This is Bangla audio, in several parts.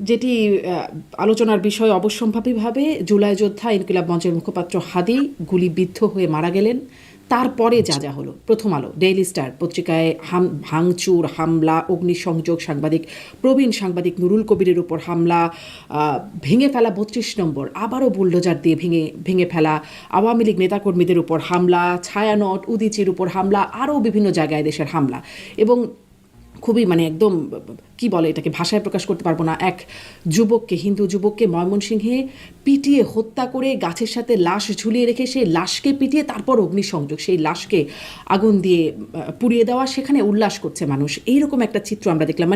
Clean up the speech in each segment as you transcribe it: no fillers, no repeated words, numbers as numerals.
যেটি আলোচনার বিষয় অবশ্যম্ভাবীভাবে জুলাই যোদ্ধা ইনকিলাব মঞ্চের মুখপাত্র হাদি গুলিবিদ্ধ হয়ে মারা গেলেন। তারপরে যা যা হলো, প্রথম আলো, ডেইলি স্টার পত্রিকায় ভাঙচুর, হামলা, অগ্নিসংযোগ, সাংবাদিক নুরুল কবিরের উপর হামলা, ভেঙে ফেলা ৩২ নম্বর, আবারও বুলডোজার দিয়ে ভেঙে ফেলা, আওয়ামী লীগ নেতাকর্মীদের উপর হামলা, ছায়ানট, উদীচীর উপর হামলা, আরও বিভিন্ন জায়গায় দেশের হামলা। এবং খুবই একদম কি বলে এটাকে, ভাষায় প্রকাশ করতে পারবো না, এক যুবককে, হিন্দু যুবককে ময়মনসিংহে পিটিয়ে হত্যা করে গাছের সাথে লাশ ঝুলিয়ে রেখে সেই লাশকে পিটিয়ে তারপর অগ্নিসংযোগ, সেই লাশকে আগুন দিয়ে পুড়িয়ে দেওয়া, সেখানে উল্লাস করছে মানুষ। এইরকম একটা চিত্র আমরা দেখলাম।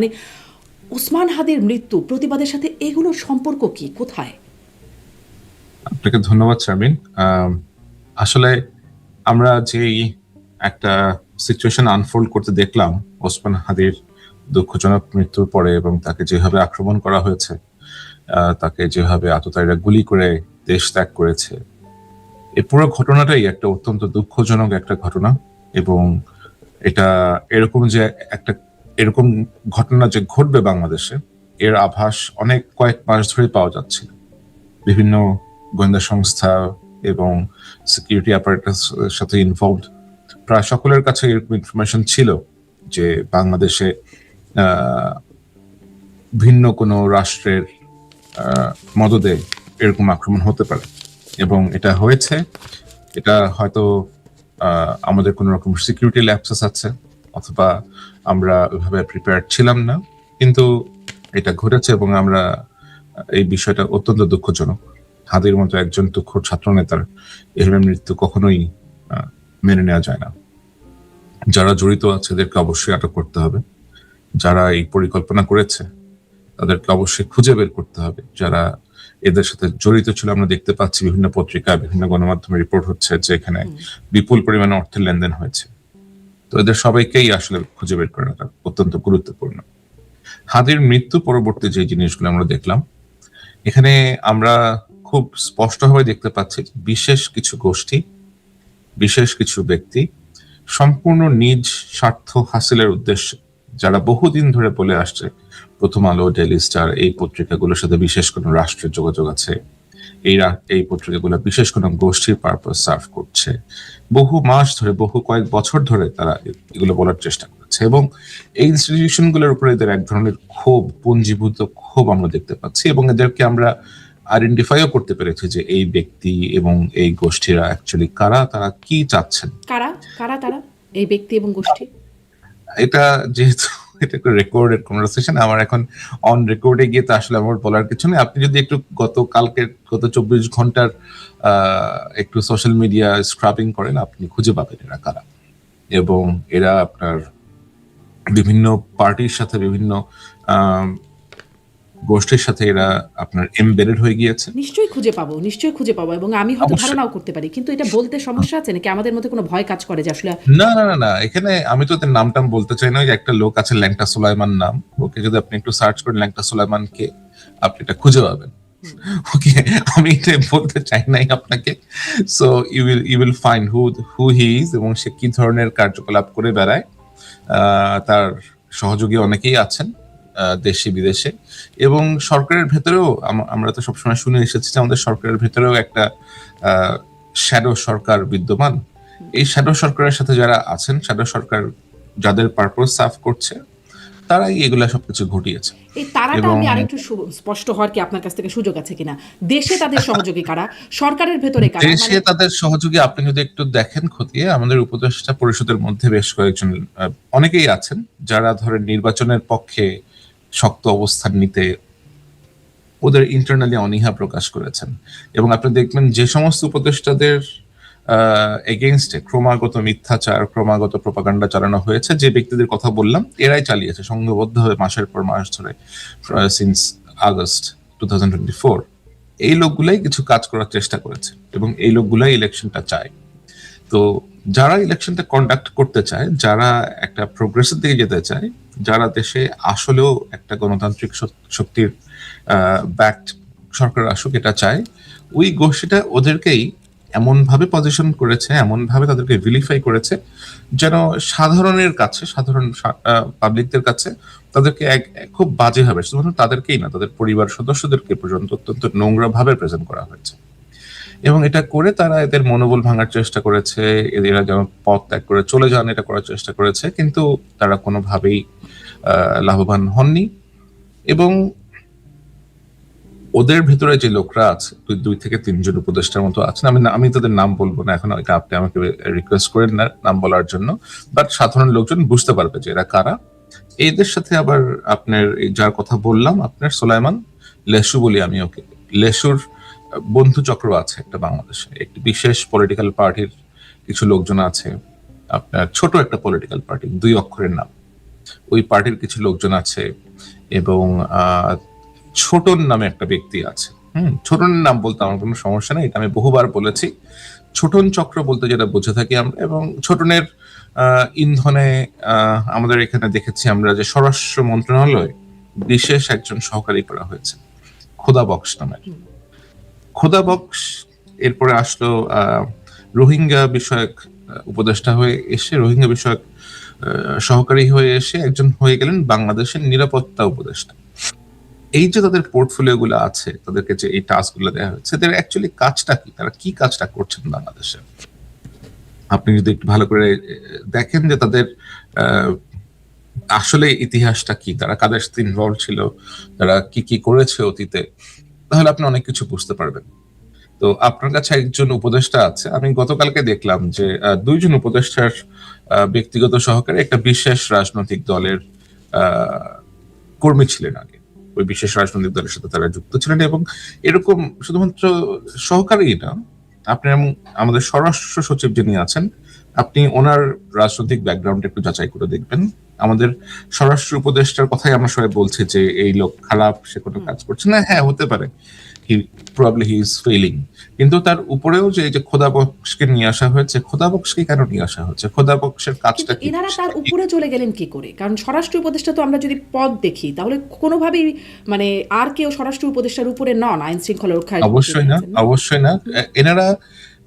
ওসমান হাদির মৃত্যু, প্রতিবাদের সাথে এগুলোর সম্পর্ক কি, কোথায়? আপনাকে ধন্যবাদ শারমিন। আসলে আমরা যেই একটা সিচুয়েশন আনফোল্ড করতে দেখলাম ওসমান হাদির দুঃখজনক মৃত্যুর পরে, এবং তাকে যেভাবে আক্রমণ করা হয়েছে, তাকে যেভাবে আততায়ীরা গুলি করে দেশ ত্যাগ করেছে, এই পুরো ঘটনাটাই একটা অত্যন্ত দুঃখজনক একটা ঘটনা। এবং এটা এরকম যে একটা এরকম ঘটনা যে ঘটবে বাংলাদেশে, এর আভাস কয়েক মাস ধরে পাওয়া যাচ্ছে। বিভিন্ন গোয়েন্দা সংস্থা এবং সিকিউরিটি অ্যাপারেটাসের সাথে ইনভলভড প্রায় সকলের কাছে এরকম ইনফরমেশন ছিল যে বাংলাদেশে ভিন্ন কোনো রাষ্ট্রের মদদে এরকম আক্রমণ হতে পারে, এবং এটা হয়েছে। এটা হয়তো আমাদের কোনো রকম সিকিউরিটি ল্যাপসেস আছে, অথবা আমরা ওইভাবে প্রিপেয়ার্ড ছিলাম না, কিন্তু এটা ঘটেছে এবং আমরা এই বিষয়টা অত্যন্ত দুঃখজনক। হাদির মতো একজন তুখোড় ছাত্র নেতার এভাবে মৃত্যু কখনোই মেনে নেওয়া যায় না। যারা জড়িত আছে তাদেরকে অবশ্যই আটক করতে হবে। যারা এই পরিকল্পনা করেছে তাদেরকে অবশ্যই খুঁজে বের করতে হবে। যারা এদের সাথে জড়িত ছিল, আমরা দেখতে পাচ্ছি বিভিন্ন পত্রিকা, বিভিন্ন গণমাধ্যমে রিপোর্ট হচ্ছে যে এখানে বিপুল পরিমাণে অর্থের লেনদেন হয়েছে। তো এদের সবাইকেই আসলে খুঁজে বের করাটা অত্যন্ত গুরুত্বপূর্ণ। হাদির মৃত্যু পরবর্তী যে জিনিসগুলো আমরা দেখলাম, এখানে আমরা খুব স্পষ্টভাবে দেখতে পাচ্ছি বিশেষ কিছু গোষ্ঠী, বিশেষ কিছু ব্যক্তি সম্পূর্ণ নিজ স্বার্থ হাসিলের উদ্দেশ্যে, যারা বহুদিন ধরে বলে আসছে প্রথম আলো, ডেইলি স্টার এই পত্রিকাগুলোর সাথে বিশেষ কোনো রাষ্ট্রের যোগাযোগ আছে, এই পত্রিকাগুলো বিশেষ কোনো গোষ্ঠীর পারপাস সার্ভ করছে, বহু মাস ধরে, কয়েক বছর ধরে তারা এগুলো বলার চেষ্টা করছে। এবং এই ইনস্টিটিউশনগুলোর উপরে এদের এক ধরনের ক্ষোভ, পুঞ্জীভূত ক্ষোভ আমরা দেখতে পাচ্ছি, এবং এদেরকে আমরা আইডেন্টিফাইও করতে পেরেছি যে এই ব্যক্তি এবং এই গোষ্ঠীরা অ্যাকচুয়ালি কারা, তারা কি চাচ্ছেন। কারা কারা তারা, এই ব্যক্তি এবং গোষ্ঠী? এটা যেহেতু এটা একটা রেকর্ডেড কনভারসেশন, আমার এখন অন রেকর্ডে গিয়ে তো আসলে আমার বলার কিছু নেই। আপনি যদি একটু গত 24 ঘন্টার একটু সোশ্যাল মিডিয়া স্ক্রাবিং করেন, আপনি খুঁজে পাবেন এরা কারা। এবং এরা আপনার বিভিন্ন পার্টির সাথে, বিভিন্ন গোষ্ঠীর সাথে এরা আপনার এমবেডেড হয়ে গিয়েছে। নিশ্চয়ই খুঁজে পাবো, এবং আমি হয়তো ধারণাও করতে পারি, কিন্তু এটা বলতে সমস্যা আছে নাকি? আমাদের মধ্যে কোনো ভয় কাজ করে যে আসলে? না না না না, এখানে আমি তো ওদের নামটাম বলতে চাই না। যে একটা লোক আছে ল্যাংটা সুলাইমান নাম, ওকে যদি আপনি একটু সার্চ করেন ল্যাংটা সুলাইমান কে, আপনি এটা খুঁজে পাবেন। ওকে, আমি এটা বলতে চাই নাই আপনাকে। So you will find who he is, এবং সে কি ধরনের কার্যকলাপ করে বেড়ায়। তার সহযোগী অনেকেই আছেন দেশে বিদেশে, এবং সরকারের ভেতরেও আমরা তো সবসময় শুনে এসেছি যে আমাদের সরকারের ভেতরেও একটা শ্যাডো সরকার বিদ্যমান। এই শ্যাডো সরকারের সাথে যারা আছেন, শ্যাডো সরকার যাদের পারপাস সার্ভ করছে, তারাই এগুলা সবকিছু ঘটিয়েছে। এই তারাটা আমি আরেকটু স্পষ্ট হওয়ার কি আপনার কাছ থেকে সুযোগ আছে কিনা? দেশে তাদের সহযোগী কারা, সরকারের ভেতরে কারা? দেশে তাদের সহযোগী আপনি যদি একটু দেখেন খতিয়ে, আমাদের উপদেষ্টা পরিষদের মধ্যে বেশ কয়েকজন, অনেকেই আছেন যারা ধরেন নির্বাচনের পক্ষে শক্ত অবস্থান নিতে ওদের ইন্টারনালি অনীহা প্রকাশ করেছেন। এবং আপনি দেখবেন যে সমস্ত উপদেষ্টাদের এগেইনস্টে ক্রমাগত মিথ্যাচার, ক্রমাগত প্রপাগান্ডা চালানো হয়েছে, যে ব্যক্তিদের কথা বললাম এরাই চালিয়েছে সংঘবদ্ধভাবে মাসের পর মাস ধরে, সিন্স আগস্ট 2024। এই লোকগুলাই কিছু কাজ করার চেষ্টা করেছে, এবং এই লোকগুলাই ইলেকশনটা চায়। তো যারা ইলেকশনটা কন্ডাক্ট করতে চায়, যারা একটা প্রোগ্রেসের দিকে যেতে চায়, যারা দেশে আসলেও একটা গণতান্ত্রিক শক্তির ব্যাকড সরকার আসুক এটা চায়, ওই গোষ্ঠীটা ওদেরকেই এমন ভাবে পজিশন করেছে, এমন ভাবে তাদেরকে ভিলিফাই করেছে যেন সাধারণের কাছে, সাধারণ পাবলিকদের কাছে তাদেরকে খুব বাজে ভাবে, শুধুমাত্র তাদেরকেই না, তাদের পরিবার সদস্যদেরকে পর্যন্ত অত্যন্ত নোংরা ভাবে প্রেজেন্ট করা হয়েছে। এবং এটা করে তারা এদের মনোবল ভাঙার চেষ্টা করেছে, এরা যেন পথ ত্যাগ করে চলে যান এটা করার চেষ্টা করেছে, কিন্তু তারা কোনোভাবেই লাভবান হননি। এবং ওদের ভিতরে যে লোকরা আছে, 2 থেকে 3 জন উপদেষ্টার মতো আছেন, আমি তাদের নাম বলবো না এখন, এটা আপনি আমাকে রিকোয়েস্ট করেন না নাম বলার জন্য, বাট সাধারণ লোকজন বুঝতে পারবে যে এরা কারা। এদের সাথে আবার আপনার যার কথা বললাম, আপনার সোলাইমান লেসু বলি আমি ওকে, লেসুর বন্ধু চক্র আছে একটা বাংলাদেশে, একটি বিশেষ পলিটিক্যাল পার্টির কিছু লোকজন আছে, আপনার ছোট একটা পলিটিক্যাল পার্টি, 2 অক্ষরের নাম, ওই পার্টির কিছু লোকজন আছে। এবং ছোটন নামে একটা ব্যক্তি আছে। ছোটনের নাম বলতে আমার কোনো সমস্যা নেই, এটা আমি বহুবার বলেছি। ছোটন চক্র বলতে যেটা বুঝে থাকি আমরা, এবং ছোটনের ইন্ধনে আমাদের এখানে দেখেছি আমরা যে স্বরাষ্ট্র মন্ত্রণালয় বিশেষ একজন সহকারী করা হয়েছে খোদা বক্স নামের। খোদা বক্স এরপরে আসলো রোহিঙ্গা বিষয়ক উপদেষ্টা হয়ে এসে, রোহিঙ্গা বিষয়ক সহকারী হয়ে এসে একজন হয়ে গেলেন বাংলাদেশের নিরাপত্তা উপদেষ্টা। এই যে তাদের পোর্টফোলিও গুলো আছে, তাদেরকে যে এই টাস্ক গুলো দেওয়া হয়েছে, তাদের অ্যাকচুয়ালি কাজটা কি, তারা কি কাজটা করছেন বাংলাদেশে? আপনি যদি একটু ভালো করে দেখেন যে তাদের আসলে ইতিহাসটা কি, তারা কাদের সাথে ইনভলভ ছিল, তারা কি কি করেছে অতীতে, তাহলে আপনি অনেক কিছু বুঝতে পারবেন। তো আপনার কাছে একজন উপদেষ্টা আছে, আমি গতকালকে দেখলাম যে 2 জন উপদেষ্টার ব্যক্তিগত সহকারী একটা বিশেষ রাজনৈতিক দলের কর্মী ছিলেন আগে, ওই বিশেষ রাজনৈতিক দলের সাথে তারা যুক্ত ছিলেন। এবং এরকম শুধুমাত্র সহকারী না, আপনি আমাদের স্বরাষ্ট্র সচিব যিনি আছেন, আপনি ওনার রাজনৈতিক ব্যাকগ্রাউন্ড একটু যাচাই করে দেখবেন। আমাদের স্বরাষ্ট্র উপদেষ্টার কথাই আমরা সবাই বলছি যে এই লোক খারাপ, সে কোনো কাজ করছে না। হ্যাঁ, হতে পারে, হি ইজ ফেইলিং, কিন্তু তার উপরেও যে খোদা বক্সকে নিয়ে আসা হয়েছে, খোদা বক্সকে কেন নিয়ে আসা হয়েছে, খোদা বক্সের কাজটা কি? এনারা তার উপরে চলে গেলেন কি করে? কারণ স্বরাষ্ট্র উপদেষ্টা তো আমরা যদি পদ দেখি, তাহলে কোনোভাবেই মানে আর কেউ স্বরাষ্ট্র উপদেষ্টার উপরে নন আইন শৃঙ্খলা রক্ষায়। অবশ্যই না, অবশ্যই না। এনারা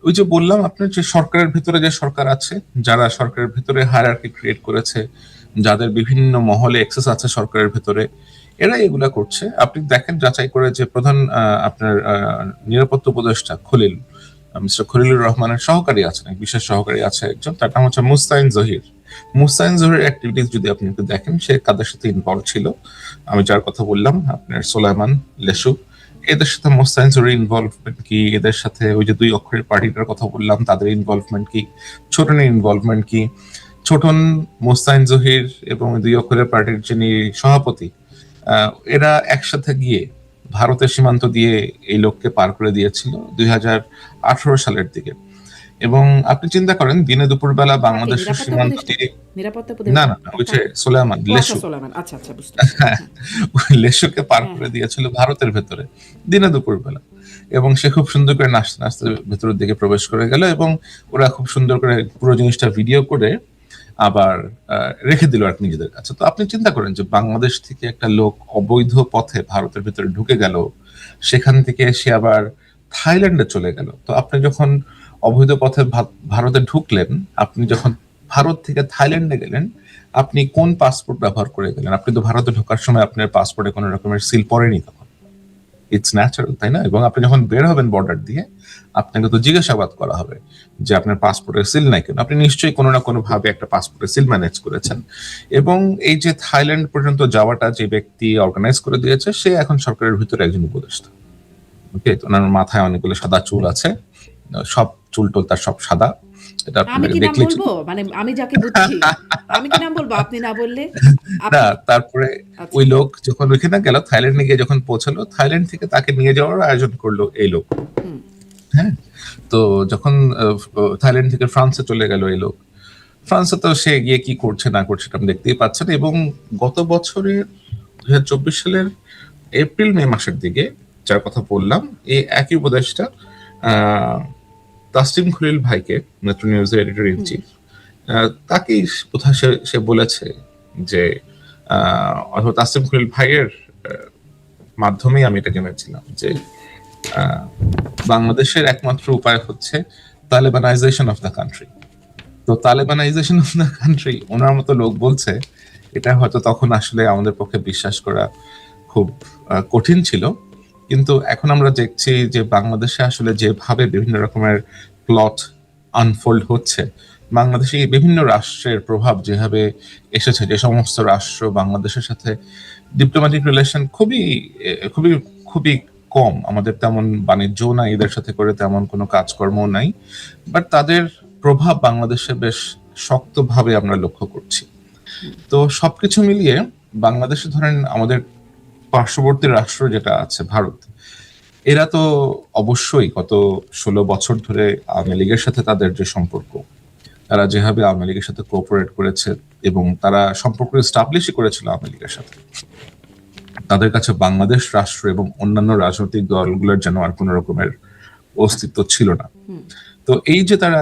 ওই যে বললাম আপনার, যে সরকারের ভিতরে যে সরকার আছে, যারা সরকারের ভিতরে হায়ারার্কি ক্রিয়েট করেছে, যাদের বিভিন্ন মহলে অ্যাক্সেস আছে সরকারের ভিতরে, এরা এগুলা করছে। আপনি দেখেন যাচাই করে যে প্রধান আপনার নিরাপত্তা উপদেষ্টা মিস্টার খলিলুর রহমানের সহকারী আছেন, বিশেষ সহকারী আছে একজন, তার নাম হচ্ছে মুস্তাইন জহির। মুস্তাইন জহির অ্যাক্টিভিটিস যদি আপনি একটু দেখেন, সে কাদের সাথে ইনভলভ ছিল, আমি যার কথা বললাম আপনার সোলাইমান লেসু, এদের সাথে মোস্তাইন জহির ইনভলভমেন্ট কি, এদের সাথে ওই যে 2 অক্ষরের পার্টিটার কথা বললাম তাদের ইনভলভমেন্ট কি, ছোটনের ইনভলভমেন্ট কি, ছোটন, মোস্তাইন জহির এবং 2 অক্ষরের পার্টির যিনি সভাপতি, এরা একসাথে গিয়ে ভারতের সীমান্ত দিয়ে এই লোককে পার করে দিয়েছিল 2018 সালের দিকে। এবং আপনি চিন্তা করেন, দিনে দুপুর বেলা বাংলাদেশের সীমান্ত দিয়ে, না না ওই যে সোলাইমান লেসু, লেসুকে পার করে দিয়েছিল ভারতের ভেতরে দিনে দুপুর বেলা, এবং সে খুব সুন্দর করে নাচতে নাচতে ভেতরের দিকে প্রবেশ করে গেল, এবং ওরা খুব সুন্দর করে পুরো জিনিসটা ভিডিও করে আবার রেখে দিল আর নিজেদের কাছে। তো আপনি চিন্তা করেন যে বাংলাদেশ থেকে একটা লোক অবৈধ পথে ভারতের ভিতরে ঢুকে গেল, সেখান থেকে সে আবার থাইল্যান্ডে চলে গেল। তো আপনি যখন অবৈধ পথে ভারতে ঢুকলেন, আপনি যখন ভারত থেকে থাইল্যান্ডে গেলেন, আপনি কোন পাসপোর্ট ব্যবহার করে গেলেন? আপনি তো ভারতে ঢোকার সময় আপনার পাসপোর্টে কোনো রকমের সিল পড়েনি তখন, ইটস ন্যাচারাল, তাই না? এবং আপনি যখন বের হবেন বর্ডার দিয়ে, আপনাকে তো জিজ্ঞাসাবাদ করা হবে যে আপনার পাসপোর্টের সিল নাই কেন। আপনি নিশ্চয়ই কোনো না কোনো ভাবে একটা পাসপোর্টের সিল ম্যানেজ করেছেন। এবং এই যে থাইল্যান্ড পর্যন্ত যাওয়াটা যে ব্যক্তি অর্গানাইজ করে দিয়েছে, সে এখন সরকারের ভিতরে একজন উপদেষ্টা। ওকে, তো ওনার মাথায় অনেকগুলো সাদা চুল আছে, সব চুল টুল তার সব সাদা। এটা আমি কি নাম বলবো? মানে আমি যাকে বুঝছি, আমি কি নাম বলবো আপনি না বললে? না, তারপরে ওই লোক যখন ওইখানে গেল, থাইল্যান্ডে গিয়ে যখন পৌঁছালো, থাইল্যান্ড থেকে তাকে নিয়ে যাওয়ার আয়োজন করলো এই লোক। হ্যাঁ, তো যখন থাইল্যান্ড থেকে ফ্রান্সে চলে গেল এই লোক, ফ্রান্সে তো সে গিয়ে কি করছে না করছে আপনি দেখতেই পাচ্ছেন। এবং গত বছরের 2024 সালের এপ্রিল মে মাসের দিকে, যার কথা বললাম, এই একই উপদেষ্টা তাসলিম খলিল ভাইকে, মেট্রো নিউজের এডিটর ইন চিফ, তাকেই কোথায় সে বলেছে যে অথবা তাসলিম খলিল ভাইয়ের মাধ্যমেই আমি এটা জেনেছিলাম যে আহ, বাংলাদেশের একমাত্র উপায় হচ্ছে তালেবানাইজেশন অফ দ্য কান্ট্রি। তো তালেবানাইজেশন অফ দ্য কান্ট্রি ওনার মতো লোক বলছে, এটা হয়তো তখন আসলে আমাদের পক্ষে বিশ্বাস করা খুব কঠিন ছিল। কিন্তু এখন আমরা দেখছি যে বাংলাদেশে আসলে যেভাবে বিভিন্ন রকমের প্লট আনফোল্ড হচ্ছে, বাংলাদেশে এই বিভিন্ন রাষ্ট্রের প্রভাব যেভাবে এসেছে, যে সমস্ত রাষ্ট্র বাংলাদেশের সাথে ডিপ্লোম্যাটিক রিলেশন খুবই খুবই খুবই কম, আমাদের তেমন বাণিজ্য নাই এদের সাথে করে, তেমন কোনো কাজকর্ম নাই, বাট তাদের প্রভাব বাংলাদেশে বেশ শক্তভাবে আমরা লক্ষ্য করছি। তো সবকিছু মিলিয়ে বাংলাদেশে ধরেন আমাদের পার্শ্ববর্তী রাষ্ট্র যেটা আছে ভারত, এরা তো অবশ্যই গত 16 বছর ধরে আওয়ামী লীগের সাথে তাদের যে সম্পর্ক, তারা যেভাবে আওয়ামী লীগের সাথে কোঅপারেট করেছে এবং তারা সম্পর্ক এস্টাবলিশই করেছিল আওয়ামী লীগের সাথে, তাদের কাছে বাংলাদেশ রাষ্ট্র এবং অন্যান্য রাজনৈতিক দলগুলোর যেন আর কোনো রকমের অস্তিত্ব ছিল না। তো এই যে তারা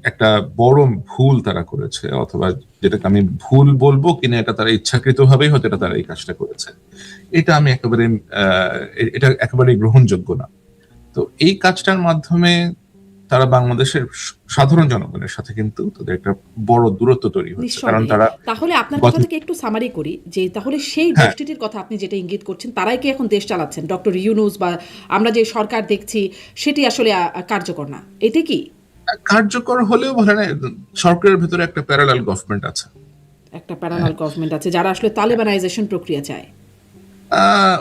একটা বড় ভুল তারা করেছে, অথবা যেটাকে আমি ভুল বলবো কিনা এটা তারা ইচ্ছাকৃত ভাবেই হয়তো এটা তারা এই কাজটা করেছে, এটা আমি একেবারে এটা একেবারে গ্রহণযোগ্য না। তো এই কাজটার মাধ্যমে তারা বাংলাদেশের সাধারণ জনগণের সাথে কিন্তু তাদের একটা বড় দূরত্ব তৈরি হচ্ছে, কারণ নিঃসন্দেহে। তারা তাহলে আপনার কথা থেকে একটু সামারি করি যে তাহলে সেই হ্যাঁ, গোষ্ঠীটির কথা আপনি যেটা ইঙ্গিত করছেন তারাই কি এখন দেশ চালাচ্ছেন? ডক্টর ইউনূস বা আমরা যে সরকার দেখছি সেটি আসলে কার্যকর না, এটা কি কার্যকর হলেও বলে না, সরকারের ভেতরে একটা প্যারালাল গভর্নমেন্ট আছে। একটা প্যারালাল গভর্নমেন্ট আছে যারা আসলে তালেবানাইজেশন প্রক্রিয়া চায়?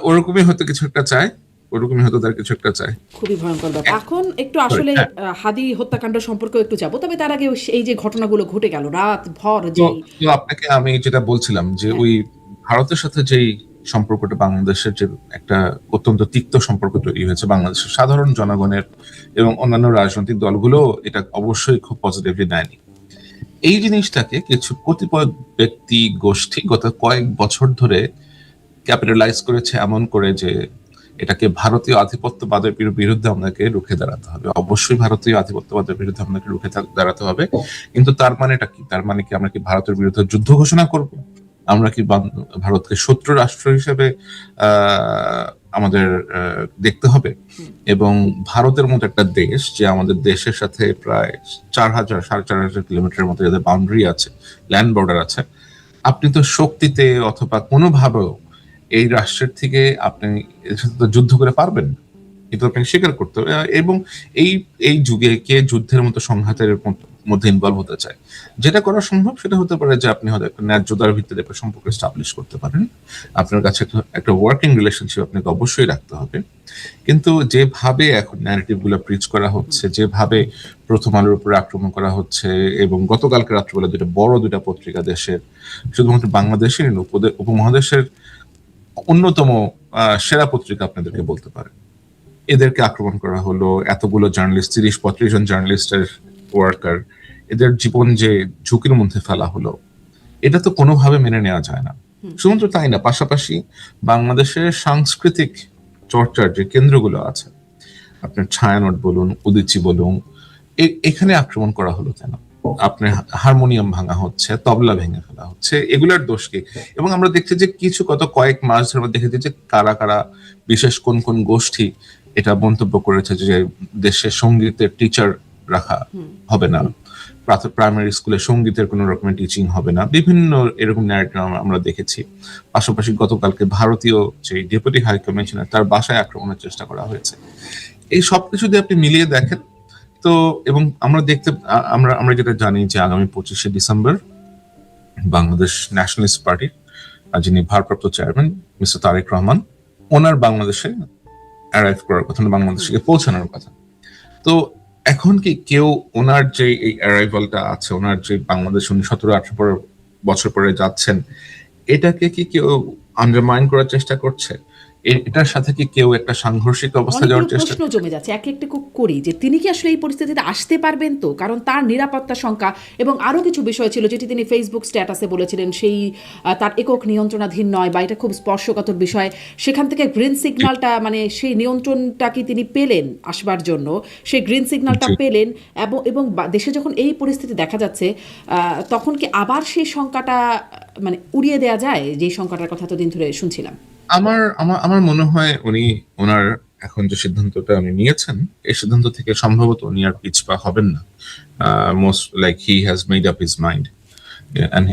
ওরকমই হয়তো কিছু একটা চায়, ওরকমই হয়তো তার কিছু একটা চায়। খুবই ভয়ঙ্কর ব্যাপার। এখন একটু আসলে হ্যাঁ, হাদি হত্যাকাণ্ড সম্পর্কেও একটু যাব, তবে তার আগে এই যে ঘটনাগুলো ঘটে গেল রাত ভর তো যেই তো আপনাকে আমি যেটা বলছিলাম যে হ্যাঁ ওই ভারতের সাথে যেই সম্পর্কটা বাংলাদেশের, যে একটা অত্যন্ত তিক্ত সম্পর্ক তৈরি হয়েছে বাংলাদেশের সাধারণ জনগণের এবং অন্যান্য রাজনৈতিক দলগুলো এটা অবশ্যই খুব পজিটিভলি নেয়নি। এই জিনিসটাকে কিছু কতিপয় ব্যক্তি গোষ্ঠী গত কয়েক বছর ধরে ক্যাপিটালাইজ করেছে এমন করে যে এটাকে ভারতীয় আধিপত্যবাদের বিরুদ্ধে আমাদেরকে রুখে দাঁড়াতে হবে। অবশ্যই ভারতীয় আধিপত্যবাদের বিরুদ্ধে আমাদেরকে রুখে দাঁড়াতে হবে, কিন্তু তার মানেটা কি? তার মানে কি আমরা কি ভারতের বিরুদ্ধে যুদ্ধ ঘোষণা করব? আমরা কি ভারতকে শত্রু রাষ্ট্র হিসেবে আমাদের দেখতে হবে? এবং ভারতের মতো একটা দেশ, যে আমাদের দেশের সাথে প্রায় 4,000 4,500 কিলোমিটারের মতো যাদের বাউন্ডারি আছে, ল্যান্ড বর্ডার আছে, আপনি তো শক্তিতে অথবা কোনোভাবেও এই রাষ্ট্রের থেকে আপনি এর সাথে তো যুদ্ধ করে পারবেন না। কিন্তু আপনাকে স্বীকার করতে হবে। এবং এই এই যুগে কে যুদ্ধের মতো সংঘাতের মধ্যে ইনভলভ হতে চায়? যেটা করা সম্ভব সেটা হতে পারে যে আপনি হয়তো একটা ন্যায্যতার ভিত্তিতে একটা সম্পর্ক এস্টাবলিশ করতে পারেন, আপনার কাছে একটা ওয়ার্কিং রিলেশনশিপ আপনাকে অবশ্যই রাখতে হবে। কিন্তু যেভাবে এখন ন্যারেটিভ গুলো প্রিচ করা হচ্ছে, যেভাবে প্রথম আলোর উপরে আক্রমণ করা হচ্ছে, এবং গতকালকে রাত্রিবেলা দুটা পত্রিকা দেশের, শুধুমাত্র বাংলাদেশের উপমহাদেশের অন্যতম সেরা পত্রিকা আপনাদেরকে বলতে পারে, এদেরকে আক্রমণ করা হলো। এতগুলো জার্নালিস্ট, 30-35 জন জার্নালিস্টের ওয়ার্কার, এদের জীবন যে ঝুঁকির মধ্যে ফেলা হলো, এটা তো কোনোভাবে মেনে নেওয়া যায় না। শুধুমাত্র তাই না, পাশাপাশি বাংলাদেশের সাংস্কৃতিক চর্চার যে কেন্দ্রগুলো আছে, আপনার ছায়ানট বলুন, উদীচী বলুন, এখানে আক্রমণ করা হলো কেন? আপনার হারমোনিয়াম ভাঙা হচ্ছে, তবলা ভেঙে ফেলা হচ্ছে, এগুলার দোষ কি? এবং আমরা দেখছি যে গত কয়েক মাস ধরে আমরা দেখেছি যে কারা কারা, বিশেষ কোন কোন গোষ্ঠী এটা মন্তব্য করেছে যে দেশে সঙ্গীতের টিচার রাখা হবে না, প্রাইমারি স্কুলে সঙ্গীতের কোনো রকমের টিচিং হবে না, বিভিন্ন এরকম ন্যারেটিভ আমরা দেখেছি। পাশাপাশি গতকালকে ভারতীয় যে ডেপুটি হাই কমিশনার, তার বাসায় আক্রমণের চেষ্টা করা হয়েছে। এই সবকিছু দিয়ে আপনি মিলিয়ে দেখেন তো, এবং আমরা যেটা জানি যে আগামী 25শে ডিসেম্বর বাংলাদেশ ন্যাশনালিস্ট পার্টির যিনি ভারপ্রাপ্ত চেয়ারম্যান মিস্টার তারেক রহমান, ওনার বাংলাদেশে অ্যারাইভ করার কথা, বাংলাদেশে পৌঁছানোর কথা। তো এখন কি কেউ ওনার যে এই অ্যারাইভালটা আছে, ওনার যে বাংলাদেশ উনি 17-18 বছর পরে যাচ্ছেন, এটাকে কি কেউ আন্ডারমাইন করার চেষ্টা করছে? এটার সাথে কি কেউ একটা সাংঘর্ষিক অবস্থা যাওয়ার অনেকগুলো চেষ্টা? প্রশ্ন জমে যাচ্ছে, এক একটা করি যে তিনি কি আসলে এই পরিস্থিতিতে আসতে পারবেন তো? কারণ তার নিরাপত্তা শঙ্কা এবং আরও কিছু বিষয় ছিল যেটি তিনি ফেসবুক স্ট্যাটাসে বলেছিলেন, সেই তার একক নিয়ন্ত্রণাধীন নয়, বা এটা খুব স্পর্শকাতর বিষয়। সেখান থেকে গ্রিন সিগন্যালটা, মানে সেই নিয়ন্ত্রণটা কি তিনি পেলেন আসবার জন্য? সেই গ্রিন সিগন্যালটা পেলেন, এবং দেশে যখন এই পরিস্থিতি দেখা যাচ্ছে, তখন কি আবার সেই শঙ্কাটা মানে উড়িয়ে দেওয়া যায়, যেই শঙ্কাটার কথা এতদিন ধরে শুনছিলাম? আমার আমার আমার মনে হয় উনি ওনার এখন যে সিদ্ধান্তটা উনি নিয়েছেন, এই সিদ্ধান্ত থেকে সম্ভবত উনি আর পিছপা হবেন না। Most like he has made up his mind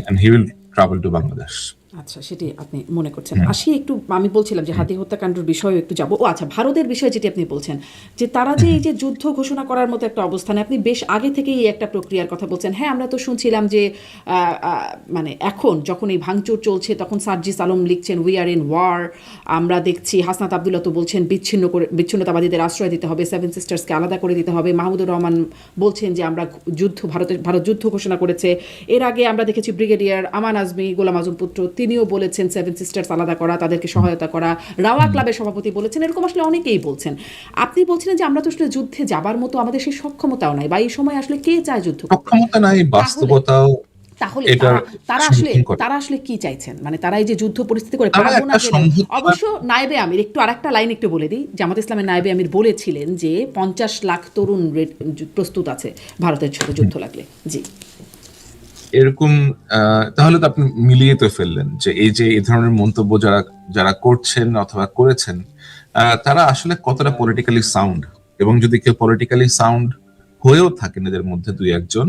and he will travel to Bangladesh. আচ্ছা, সেটি আপনি মনে করছেন। আসি একটু, আমি বলছিলাম যে হাতি হত্যাকাণ্ডের বিষয়ে একটু যাব। ও আচ্ছা, ভারতের বিষয়ে যেটি আপনি বলছেন যে তারা যে এই যে যুদ্ধ ঘোষণা করার মতো একটা অবস্থানে, আপনি বেশ আগে থেকেই এই একটা প্রক্রিয়ার কথা বলছেন। হ্যাঁ, আমরা তো শুনছিলাম যে মানে এখন যখন এই ভাঙচুর চলছে তখন সার্জিস আলম লিখছেন উই আর ইন ওয়ার। আমরা দেখছি হাসনাত আবদুল্লাহ তো বলছেন বিচ্ছিন্নতাবাদীদের আশ্রয় দিতে হবে, সেভেন সিস্টার্সকে আলাদা করে দিতে হবে। মাহমুদুর রহমান বলছেন যে আমরা ভারত যুদ্ধ ঘোষণা করেছে। এর আগে আমরা দেখেছি ব্রিগেডিয়ার আমান আজমি, গোলাম আজম পুত্র, তিনিও বলেছেন সেভেন সিস্টার্স আলাদা করা, তাদেরকে সহায়তা করা। রাওয়া ক্লাবের সভাপতি বলেছেন, এরকম আসলে অনেকেই বলছেন। আপনি বলছিলেন যে আমরা তো আসলে যুদ্ধে যাবার মতো আমাদের সেই সক্ষমতাও নাই, বা এই সময় আসলে কে চায় যুদ্ধ করতে? সক্ষমতা নাই, বাস্তবতাও তাহলে এটার তারা আসলে কি চাইছেন? মানে তারা এই যে যুদ্ধ পরিস্থিতি করে তারা পারবো না একটা গেলে, সমঝোতা। অবশ্য নায়েবে আমির একটু আরেকটা লাইন একটু বলে দিই, জামাত ইসলামের নায়েবে আমির বলেছিলেন যে 50 লাখ তরুণ প্রস্তুত আছে ভারতের সাথে যুদ্ধ লাগলে। জি, এরকম তাহলে তো আপনি মিলিয়ে তো ফেললেন যে এই ধরনের মন্তব্য যারা যারা করছেন অথবা করেছেন, তারা আসলে কতটা পলিটিক্যালি সাউন্ড। এবং যদি কেউ পলিটিক্যালি সাউন্ড হয়েও থাকেন এদের মধ্যে দুই একজন,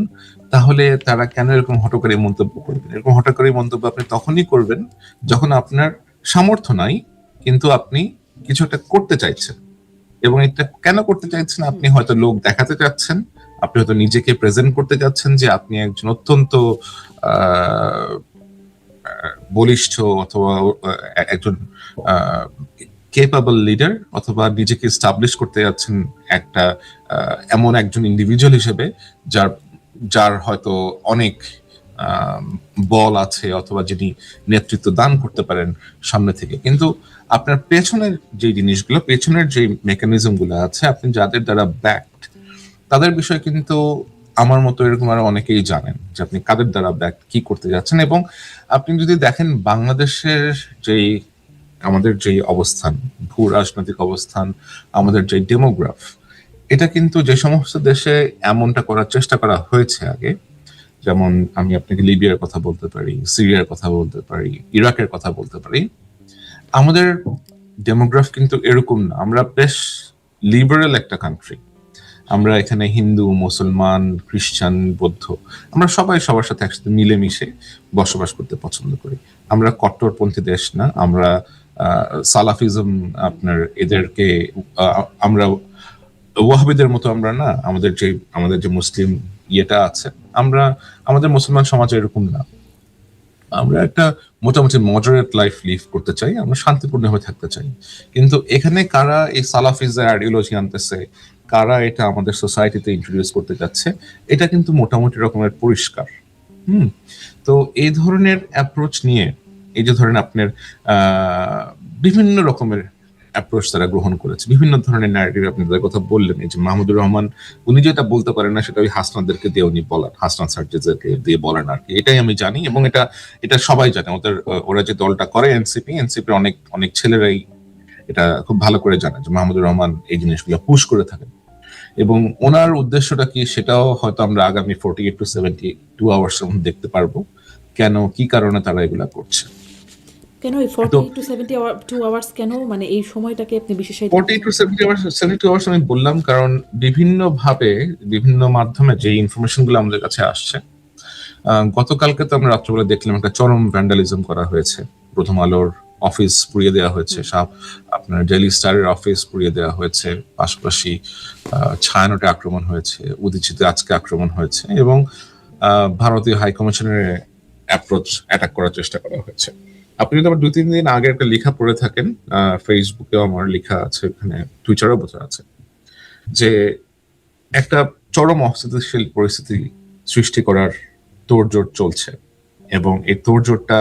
তাহলে তারা কেন এরকম হঠকারী মন্তব্য করবেন? এরকম হঠকারী মন্তব্য আপনি তখনই করবেন যখন আপনার সামর্থ্য নাই, কিন্তু আপনি কিছু একটা করতে চাইছেন। এবং এটা কেন করতে চাইছেন? আপনি হয়তো লোক দেখাতে চাচ্ছেন, আপনি হয়তো নিজেকে প্রেজেন্ট করতে চাচ্ছেন যে আপনি একজন অত্যন্ত বলিষ্ঠ অথবা একজন কেপাবল লিডার, অথবা নিজেকে স্টাবলিশ করতে যাচ্ছেন একটা এমন একজন ইন্ডিভিজুয়াল হিসেবে যার যার হয়তো অনেক বল আছে, অথবা যিনি নেতৃত্ব দান করতে পারেন সামনে থেকে। কিন্তু আপনার পেছনের যে জিনিসগুলো, পেছনের যে মেকানিজম গুলো আছে, আপনি যাদের দ্বারা ব্যাকড, তাদের বিষয়ে কিন্তু আমার মতো এরকম আরো অনেকেই জানেন যে আপনি কাদের দ্বারা ব্যাক কি করতে যাচ্ছেন। এবং আপনি যদি দেখেন বাংলাদেশের যেই আমাদের যে অবস্থান, ভূ রাজনৈতিক অবস্থান, আমাদের যে ডেমোগ্রাফ, এটা কিন্তু যে সমস্ত দেশে এমনটা করার চেষ্টা করা হয়েছে আগে, যেমন আমি আপনাকে লিবিয়ার কথা বলতে পারি, সিরিয়ার কথা বলতে পারি, ইরাকের কথা বলতে পারি, আমাদের ডেমোগ্রাফ কিন্তু এরকম না। আমরা বেশ লিবারেল একটা কান্ট্রি। আমরা এখানে হিন্দু, মুসলমান, খ্রিস্টান, বৌদ্ধ, আমরা সবাই সবার সাথে একসাথে মিলেমিশে বসবাস করতে পছন্দ করি। আমরা কট্টরপন্থী দেশ না। আমরা সালাফিজম, আপনার এদেরকে আমরা ওয়াহাবিদের মতো আমরা না। আমাদের যে মুসলিম ইয়েটা আছে, আমাদের মুসলমান সমাজ এরকম না। আমরা একটা মোটামুটি মডারেট লাইফ লিভ করতে চাই, আমরা শান্তিপূর্ণভাবে থাকতে চাই। কিন্তু এখানে কারা এই সালাফিজের আইডিওলজি আনতেছে, কারা এটা আমাদের সোসাইটিতে ইন্ট্রোডিউস করতে যাচ্ছে, এটা কিন্তু মোটামুটি রকমের পরিষ্কার। তো এই ধরনের অ্যাপ্রোচ নিয়ে, এই যে ধরেন আপনার বিভিন্ন রকমের অ্যাপ্রোচ তারা গ্রহণ করেছে, বিভিন্ন ধরনের ন্যারেটিভ। আপনি তাদের কথা বললেন, এই যে মাহমুদুর রহমান, উনি যেটা বলতে পারেন না সেটা ওই হাসনাদেরকে দিয়ে উনি বলেন, হাসনাত সার্জিসদেরকে দিয়ে বলেন আর কি। এটাই আমি জানি, এবং এটা সবাই জানে। ওরা যে দলটা করে এনসিপির অনেক অনেক ছেলেরাই এটা খুব ভালো করে জানে যে মাহমুদুর রহমান এই জিনিসগুলো পুশ করে থাকেন। এবং ওনার উদ্দেশ্যটা কি, সেটাও হয়তো আমরা আগামী 48 to 72 আওয়ার্স এর মধ্যে দেখতে পারবো, কেন কি কারণে তারা এগুলা করছে। কেন এই 48 to 72 আওয়ার্স কেন, মানে এই সময়টাকে আপনি বিশেষায়িত 48 to 72 আওয়ার্স আমি বললাম কারণ বিভিন্নভাবে বিভিন্ন মাধ্যমে যে ইনফরমেশন গুলো আমাদের কাছে আসছে। গতকালকে তো আমরা রাত্রেবেলা দেখলাম একটা চরম ভ্যান্ডালিজম করা হয়েছে। প্রথম আলোর অফিস পুড়িয়ে দেওয়া হয়েছে, আপনার ডেইলি স্টারের অফিস পুড়িয়ে দেওয়া হয়েছে, পাশাপাশি ছায়ানটে আক্রমণ হয়েছে, উদীচিতে আজকে আক্রমণ হয়েছে, এবং ভারতীয় হাই কমিশনের অ্যাটাক করার চেষ্টা করা হয়েছে। আপনি যদি আবার 2-3 দিন আগে একটা লেখা পড়ে থাকেন, ফেসবুকেও আমার লেখা আছে, ওখানে টুইটারেও বোঝা আছে যে একটা চরম অস্থিতিশীল পরিস্থিতি সৃষ্টি করার তোড়জোড় চলছে। এবং এই তোড়জোড়টা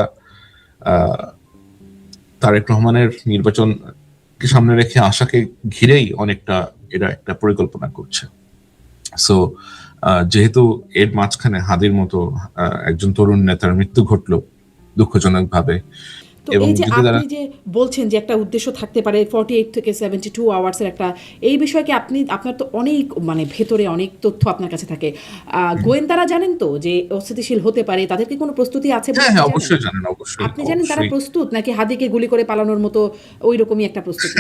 তারেক রহমানের নির্বাচনকে সামনে রেখে আশাকে ঘিরেই অনেকটা এরা একটা পরিকল্পনা করছে। সো যেহেতু এর মাঝখানে হাদির মতো একজন তরুণ নেতার মৃত্যু ঘটলো দুঃখজনক ভাবে, তো এই যে আপনি যে বলছেন যে একটা উদ্দেশ্য থাকতে পারে 48 থেকে 72 আওয়ার্সের একটা, এই বিষয়কে আপনার তো অনেক মানে ভেতরে অনেক তথ্য আপনার কাছে থাকে, গোয়েন্দারা জানেন তো যে অস্থিতিশীল হতে পারে, তাদের কি কোনো প্রস্তুতি আছে? হ্যাঁ, অবশ্যই জানেন, অবশ্যই। আপনি জানেন তারা প্রস্তুত, নাকি হাদিকে গুলি করে পালানোর মতো ওই রকমই একটা প্রস্তুতি?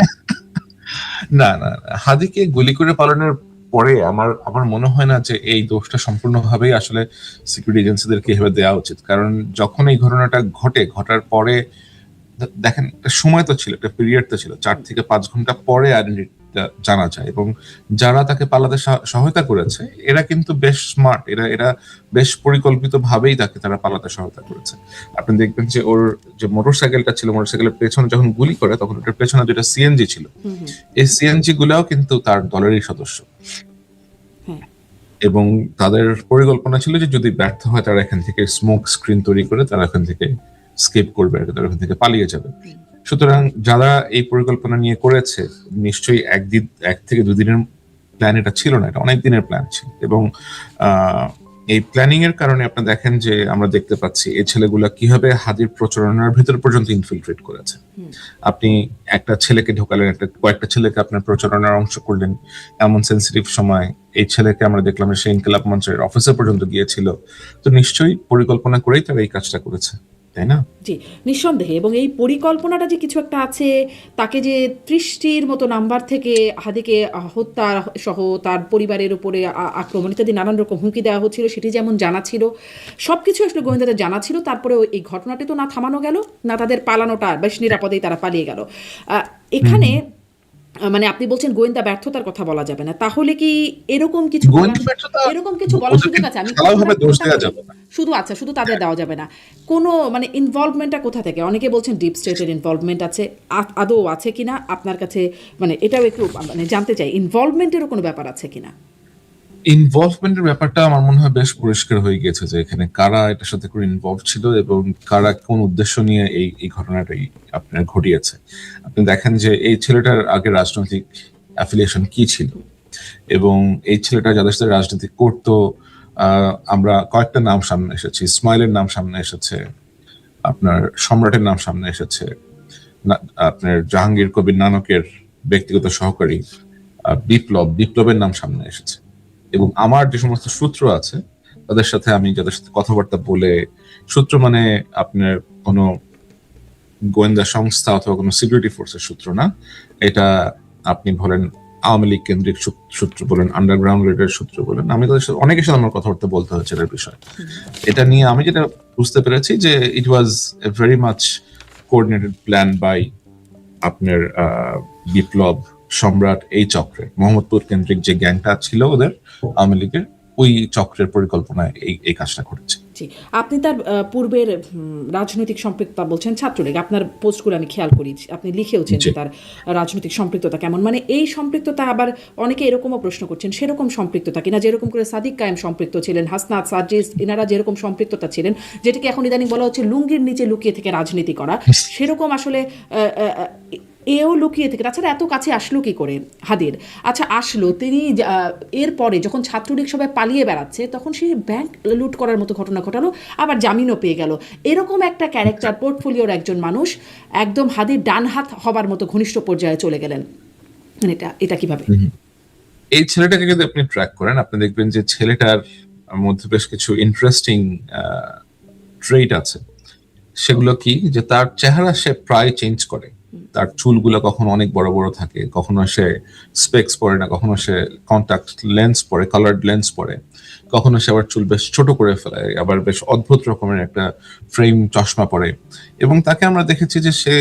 না না না, হাদিকে গুলি করে পালানোর পরে আমার আমার মনে হয় না যে এই দোষটা সম্পূর্ণভাবেই আসলে সিকিউরিটি এজেন্সিদেরকে এভাবে দেওয়া উচিত, কারণ যখন এই ঘটনাটা ঘটার পরে দেখেন একটা সময় তো ছিল, একটা পিরিয়ড তো ছিল, 4 থেকে 5 ঘন্টা পরে আইডেন্টিটিটা জানা যায়, এবং যারা তাকে পালাতে সহায়তা করেছে এরা কিন্তু বেশ স্মার্ট, এরা এরা বেশ পরিকল্পিত ভাবেই তারা পালাতে সহায়তা করেছে। আপনি দেখবেন যে ওর যে মোটরসাইকেলটা ছিল, মোটরসাইকেলের পেছনে যখন গুলি করে তখন ওটার পেছনে যেটা সিএনজি ছিল, এই সিএনজি গুলাও কিন্তু তার দলেরই সদস্য, হ্যাঁ এবং তাদের পরিকল্পনা ছিল যে যদি ব্যর্থ হয় তারা এখান থেকে স্মোক স্ক্রিন তৈরি করে তারা এখান থেকে স্কেপ করবে, তারা এখান থেকে পালিয়ে যাবে। সুতরাং যারা এই পরিকল্পনা নিয়ে করেছে নিশ্চয়ই 1 থেকে 2 দিনের প্ল্যান এটা ছিল না, এটা অনেক দিনের প্ল্যান ছিল, এবং এই প্ল্যানিং এর কারণে আপনি দেখেন যে আমরা দেখতে পাচ্ছি এই ছেলেগুলা কিভাবে হাদির প্রচারণার ভিতর পর্যন্ত ইনফিলট্রেট করেছে। আপনি একটা ছেলেকে ঢোকালেন, কয়েকটা ছেলেকে আপনার প্রচারণার অংশ করলেন, এমন সেন্সিটিভ সময় এই ছেলেকে আমরা দেখলাম সে ইনকিলাব মঞ্চের অফিসে পর্যন্ত গিয়েছিল, তো নিশ্চয়ই পরিকল্পনা করেই তারা এই কাজটা করেছে, তাই না? জি নিঃসন্দেহে। এবং এই পরিকল্পনাটা যে কিছু একটা আছে, তাকে যে 30টির মতো নাম্বার থেকে হাদিকে হত্যা সহ তার পরিবারের উপরে আক্রমণ ইত্যাদি নানান রকম হুমকি দেওয়া হচ্ছিল, সেটি যেমন জানা ছিল, সব কিছু আসলে গোয়েন্দাদের জানা ছিল। তারপরে এই ঘটনাটি তো না থামানো গেল, না তাদের পালানোটা বেশ নিরাপদেই তারা পালিয়ে গেল। এখানে মানে আপনি বলছেন গোয়েন্দা ব্যর্থতার কথা বলা যাবে না, তাহলে কি এরকম কিছু গোয়েন্দা ব্যর্থতা এরকম কিছু বলার সুযোগ আছে? আমি ভালোভাবে দোষ দেওয়া যাবে না। শুধু তাদের দেওয়া যাবে না, কোনো মানে ইনভলভমেন্টটা কোথা থেকে? অনেকে বলছেন ডিপ স্টেটের ইনভলভমেন্ট আছে, আদৌ আছে কিনা আপনার কাছে, মানে এটাও একটু মানে জানতে চাই, ইনভলভমেন্টেরও কোনো ব্যাপার আছে কিনা? ইনভলভমেন্টের ব্যাপারটা আমার মনে হয় বেশ পরিষ্কার হয়ে গেছে যে এখানে কারা এটার সাথে করে ইনভলভ ছিল এবং কারা কোন উদ্দেশ্য নিয়ে এই ঘটনাটাই আপনার ঘটিয়েছে। আপনি দেখেন যে এই ছেলেটার আগে রাজনৈতিক অ্যাফিলিয়েশন কি ছিল, এবং এই ছেলেটা যাদের সাথে রাজনীতি করতো আমরা কয়েকটা নাম সামনে এসেছে, ইসমাইলের নাম সামনে এসেছে, আপনার সম্রাটের নাম সামনে এসেছে, আপনার জাহাঙ্গীর কবির নানকের ব্যক্তিগত সহকারী বিপ্লবের নাম সামনে এসেছে, এবং আমার যে সমস্ত সূত্র আছে তাদের সাথে আমি যাদের সাথে কথাবার্তা বলে, সূত্র মানে আপনার কোনো গোয়েন্দা সংস্থা অথবা কোনো সিকিউরিটি ফোর্সের সূত্র না, এটা আপনি বলেন আওয়ামী লীগ কেন্দ্রিক সূত্র বলেন, আন্ডারগ্রাউন্ড রেডের সূত্র বলেন, আমি তাদের সাথে অনেকের সাথে আমার কথাবার্তা বলতে হয়েছে এর বিষয়ে। এটা নিয়ে আমি যেটা বুঝতে পেরেছি যে it was a very much coordinated plan by আপনার বিপ্লব, সম্রাট, এই চক্রে মোহাম্মদপুর কেন্দ্রিক যে গ্যাংটা ছিল ওদের আওয়ামী লীগের, ওই চক্রের পরিকল্পনায় এই কাজটা করেছে। জি, আপনি তার পূর্বের রাজনৈতিক সম্পৃক্ততা বলছেন ছাত্রলীগ, আপনার পোস্টগুলো আমি খেয়াল করি, আপনি লিখেওছেন যে তার রাজনৈতিক সম্পৃক্ততা কেমন, মানে এই সম্পৃক্ততা আবার অনেকে এরকমও প্রশ্ন করছেন সেরকম সম্পৃক্ততা কিনা, যেরকম করে সাদিক কায়েম সম্পৃক্ত ছিলেন, হাসনাত, সার্জিস, এনারা যেরকম সম্পৃক্ততা ছিলেন, যেটাকে এখন ইদানিং বলা হচ্ছে লুঙ্গির নিচে লুকিয়ে থেকে রাজনীতি করা, সেরকম আসলে এও লুকিয়ে থেকে, তাছাড়া এত কাছে আসলো কি করে হাদির? আচ্ছা আসলো, তিনি এরপরে যখন ছাত্রলীগ সবাই পালিয়ে বেড়াচ্ছে তখন সে ব্যাংক লুট করার মতো ঘটনা ঘটালো, আবার জামিনও পেয়ে গেল। এরকম একটা ক্যারেক্টার পোর্টফোলিওর একজন মানুষ একদম হাদির ডান হাত হবার মতো ঘনিষ্ঠ পর্যায়ে চলে গেলেন, এটা কিভাবে? এই ছেলেটাকে যদি আপনি ট্র্যাক করেন আপনি দেখবেন যে ছেলেটার মধ্যে বেশ কিছু ইন্টারেস্টিং ট্রেট আছে। সেগুলো কি, যে তার চেহারা সে প্রায় চেঞ্জ করে, তার চুলগুলো কখনো অনেক বড় বড় থাকে, কখনো সে স্পেক্স পরে না, কখনো সে কন্টাক্ট লেন্স পরে, কালার্ড লেন্স পরে, কখনো সে আবার চুল বেশ ছোট করে ফেলে, আবার বেশ অদ্ভুত রকমের একটা ফ্রেম চশমা পরে। এবং তাকে আমরা দেখেছি যে সে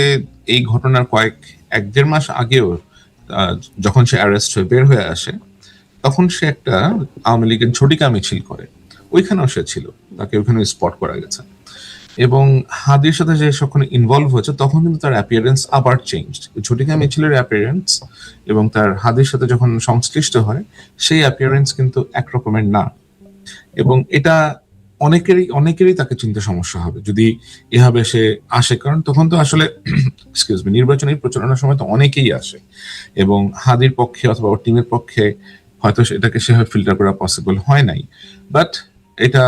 এই ঘটনার 1-1.5 মাস আগেও যখন সে অ্যারেস্ট হয়ে বের হয়ে আসে তখন সে একটা আওয়ামী লীগের ঝটিকা মিছিল করে, ওইখানেও সে ছিল, তাকে ওইখানে স্পট করা গেছে। এবং হাদির সাথে যে যখন ইনভলভ হয়েছে তখন কিন্তু তার অ্যাপিয়ারেন্স আবার চেঞ্জ, ঝটিকা মিছিলের অ্যাপিয়ারেন্স এবং তার হাদির সাথে যখন সংশ্লিষ্ট হয় সেই অ্যাপিয়ারেন্স কিন্তু একরকমের না, এবং এটা অনেকেরই তাকে চিনতে সমস্যা হবে যদি এভাবে সে আসে, কারণ তখন তো আসলে এক্সকিউজ মি নির্বাচনী প্রচারণার সময় তো অনেকেই আসে, এবং হাদির পক্ষে অথবা ওর টিমের পক্ষে হয়তো এটাকে সেভাবে ফিল্টার করা পসিবল হয় নাই, বাট এটা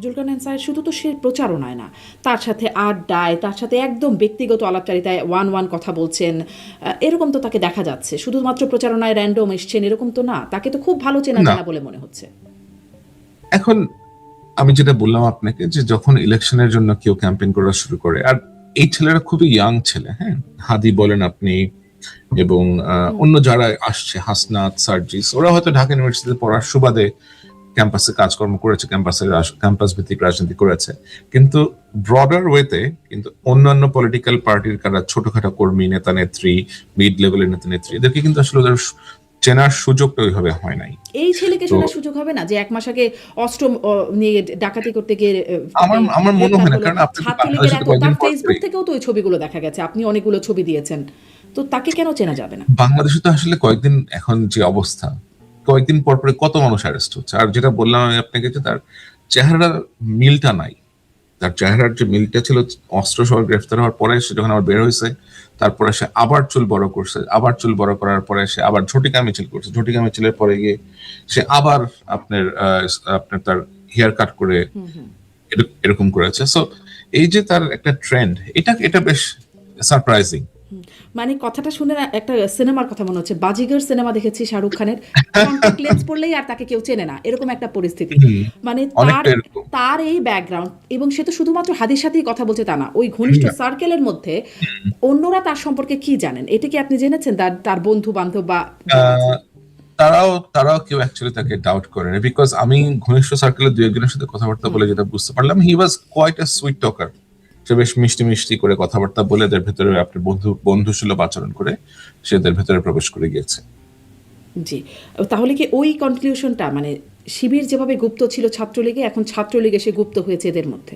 জুলকারনাইন স্যার শুধু তো সে প্রচারণায় না, তার সাথে আড্ডায়, তার সাথে একদম ব্যক্তিগত আলাপচারিতায় ওয়ান কথা বলছেন, এরকম তো তাকে দেখা যাচ্ছে। শুধুমাত্র প্রচারণায় র্যান্ডম এসছেন এরকম তো না, তাকে তো খুব ভালো চেনা জানা বলে মনে হচ্ছে। এখন আমি যেটা বললাম আপনাকে যে যখন ইলেকশনের জন্য কেউ ক্যাম্পেইন করা শুরু করে, আর এই ছেলেরা খুবই ইয়াং ছেলে, হ্যাঁ, হাদি বলেন আপনি, এবং অন্য যারা আসছে হাসনাত সার্জিস ওরা হয়তো ঢাকা ইউনিভার্সিটিতে পড়ার সুবাদে ক্যাম্পাসে কাজকর্ম করেছে, ক্যাম্পাস ভিত্তিক রাজনীতি করেছে, কিন্তু ব্রডার ওয়েতে কিন্তু অন্যান্য পলিটিক্যাল পার্টির কারা ছোটখাটো কর্মী নেতা নেত্রী মিড লেভেলের নেতা নেত্রী এদেরকে কিন্তু আসলে ওদের চেনার সুযোগটা ওইভাবে হয় নাই। এই ছেলেকে শোনার সুযোগ হবে না যে 1 মাস আগে অস্ত্র নিয়ে ডাকাতি করতে গিয়ে আমার মনে হয় না, কারণ আপনি ছাত্রলীগের এত তার ফেসবুক থেকেও তো ওই ছবিগুলো দেখা গেছে, আপনি অনেকগুলো ছবি দিয়েছেন, তো তাকে কেন চেনা যাবে না? বাংলাদেশে তো আসলে কয়েকদিন এখন যে অবস্থা, কয়েকদিন পর পরে কত মানুষ অ্যারেস্ট হচ্ছে, আর যেটা বললাম আমি আপনাকে যে তার চেহারার মিলটা নাই। তার চেহারার যে মিলটা ছিল অস্ত্র সহ গ্রেফতার হওয়ার পরে সে যখন আবার বের হয়েছে, তারপরে সে আবার চুল বড় করছে, আবার চুল বড় করার পরে সে আবার ঝটিকা মিছিল করছে, ঝটিকা মিছিলের পরে গিয়ে সে আবার আপনার তার হেয়ার কাট করে এরকম করেছে। সো এই যে তার একটা ট্রেন্ড, এটা বেশ সারপ্রাইজিং। মানে কথাটা শুনে না একটা সিনেমার কথা মনে হচ্ছে, বাজিগর সিনেমা দেখেছি শাহরুখ খানের, কন্টাক্ট লেন্স পড়লেই আর তাকে কেউ চেনে না, এরকম একটা পরিস্থিতি। মানে তার এই ব্যাকগ্রাউন্ড, এবং সে তো শুধুমাত্র হাদির সাথেই কথা বলছে তা না, ওই ঘনিষ্ঠ সার্কেলের মধ্যে অন্যরা তার সম্পর্কে কি জানেন, এটা কি আপনি জেনেছেন? তার বন্ধু বান্ধব বা তারাও কেউ অ্যাকচুয়ালি তাকে ডাউট করে না, বিকজ আমি ঘনিষ্ঠ সার্কেলের 2-1 জনের সাথে কথাবার্তা বলে যেটা বুঝতে পারলাম, he was quite a sweet talker. সে বেশ মিষ্টি মিষ্টি করে কথাবার্তা বলে এদের ভেতরে আপনার বন্ধুসুলভ আচরণ করে সে এদের ভেতরে প্রবেশ করে গিয়েছে। জি, তাহলে কি ওই কনক্লুশনটা, মানে শিবির যেভাবে গুপ্ত ছিল ছাত্রলীগে, এখন ছাত্রলীগে সে গুপ্ত হয়েছে এদের মধ্যে?